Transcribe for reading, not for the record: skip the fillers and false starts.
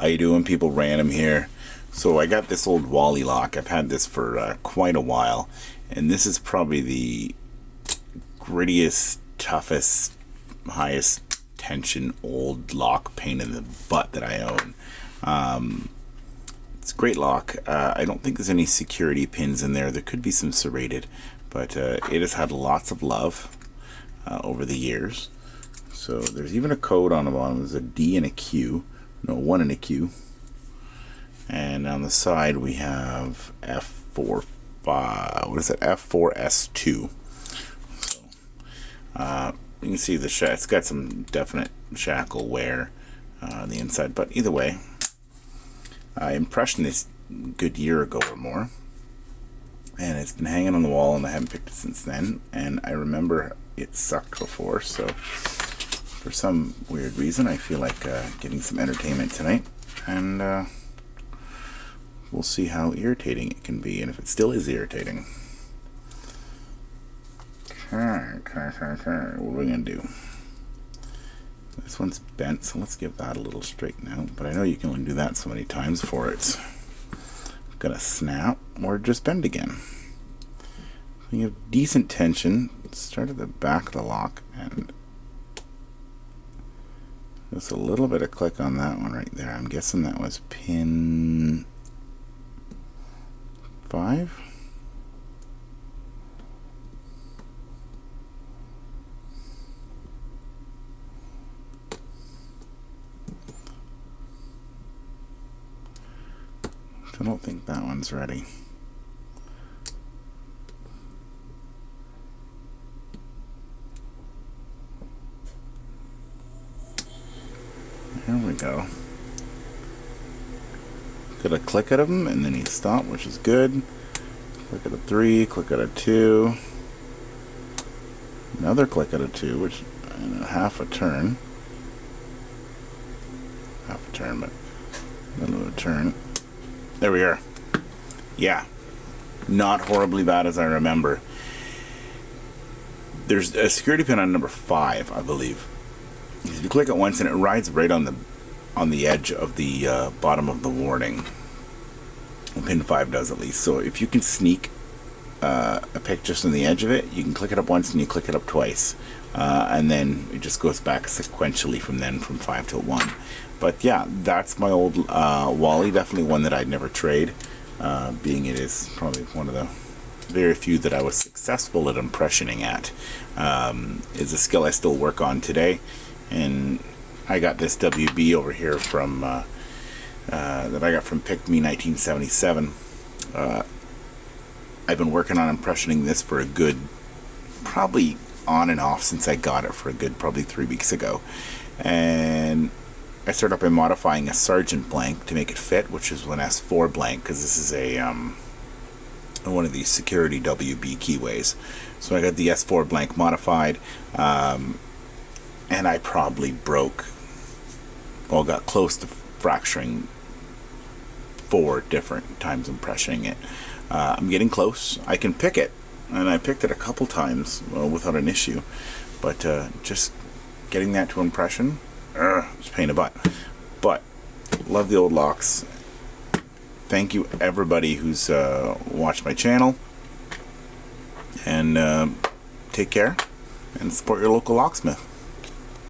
you doing, people? Random here. So I got this old Walley lock. I've had this for quite a while, and this is probably the grittiest, toughest, highest tension old lock pain in the butt that I own. It's a great lock. I don't think there's any security pins in there. There could be some serrated, but it has had lots of love over the years. So there's even a code on the bottom. There's a D and a Q. No, 1 and a Q. And on the side we have F4, what is it? F4S2. So you can see the it's got some definite shackle wear on the inside, but either way, I impressioned this a good year ago or more, and it's been hanging on the wall, and I haven't picked it since then. And I remember it sucked before, so for some weird reason I feel like getting some entertainment tonight, and we'll see how irritating it can be, and if it still is irritating. What are we gonna do? This one's bent, so let's give that a little straighten out, but I know you can only do that so many times before it's gonna snap or just bend again. So you have decent tension. Start at the back of the lock, and there's a little bit of click on that one right there. I'm guessing that was pin 5. I don't think that one's ready. There we go. Got a click at him, and then he stopped, which is good. Click at a 3, click at a 2. Another click at a 2, which and half a turn. Half a turn, but a little bit of a turn. There we are. Yeah, not horribly bad as I remember. There's a security pin on number 5, I believe. If you click it once, and it rides right on the edge of the bottom of the warning. Pin 5 does, at least. So if you can sneak a pick just on the edge of it, you can click it up once and you click it up twice, and then it just goes back sequentially from 5 to 1. But yeah, that's my old Walley. Definitely one that I'd never trade, being it is probably one of the very few that I was successful at impressioning at. Is a skill I still work on today, and I got this WB over here from that I got from Pick Me 1977. I've been working on impressioning this for a good, probably on and off since I got it, for a good probably 3 weeks ago, and I started up by modifying a Sergeant blank to make it fit, which is an S4 blank, because this is a one of these security WB keyways. So I got the S4 blank modified, and I probably got close to fracturing 4 different times impressioning it. I'm getting close. I can pick it, and I picked it a couple times without an issue, but just getting that to impression, it's a pain in the butt. But love the old locks. Thank you everybody who's watched my channel, and take care and support your local locksmith.